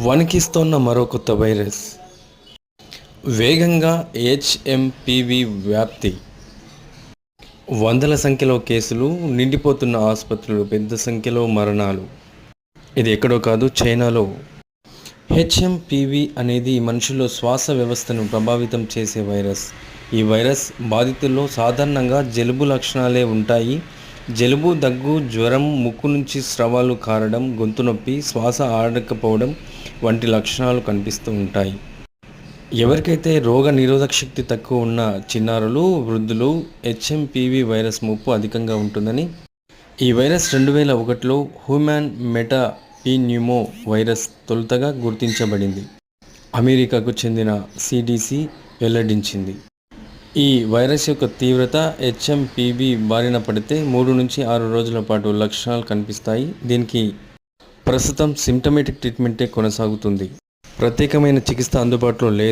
వణికిస్తోన్న మరో కొత్త వైరస్. వేగంగా హెచ్ఎంపివి వ్యాప్తి. వందల సంఖ్యలో కేసులు, నిండిపోతున్న ఆసుపత్రులు, పెద్ద సంఖ్యలో మరణాలు. ఇది ఎక్కడో కాదు, చైనాలో. హెచ్ఎంపివి అనేది మనుషుల్లో శ్వాస వ్యవస్థను ప్రభావితం చేసే వైరస్. ఈ వైరస్ బాధితుల్లో సాధారణంగా జలుబు లక్షణాలే ఉంటాయి. జలుబు, దగ్గు, జ్వరం, ముక్కు నుంచి స్రవాలు కారడం, గొంతు నొప్పి, శ్వాస ఆడకపోవడం వంటి లక్షణాలు కనిపిస్తూ ఉంటాయి. ఎవరికైతే రోగ నిరోధక శక్తి తక్కువ ఉన్న చిన్నారులు, వృద్ధులు హెచ్ఎంపివి వైరస్ ముప్పు అధికంగా ఉంటుందని, ఈ వైరస్ 2001లో హ్యూమన్ మెటాపిన్యూమో వైరస్ తొలుతగా గుర్తించబడింది. అమెరికాకు చెందిన సిడిసి వెల్లడించింది. ఈ వైరస్ యొక్క తీవ్రత హెచ్ఎంపివి బారిన పడితే 3 నుంచి 6 రోజుల పాటు లక్షణాలు కనిపిస్తాయి. దీనికి ప్రస్తుతం సిమ్టమేటిక్ ట్రీట్మెంటే కొనసాగుతుంది. ప్రత్యేకమైన చికిత్స అందుబాటులో లేదు.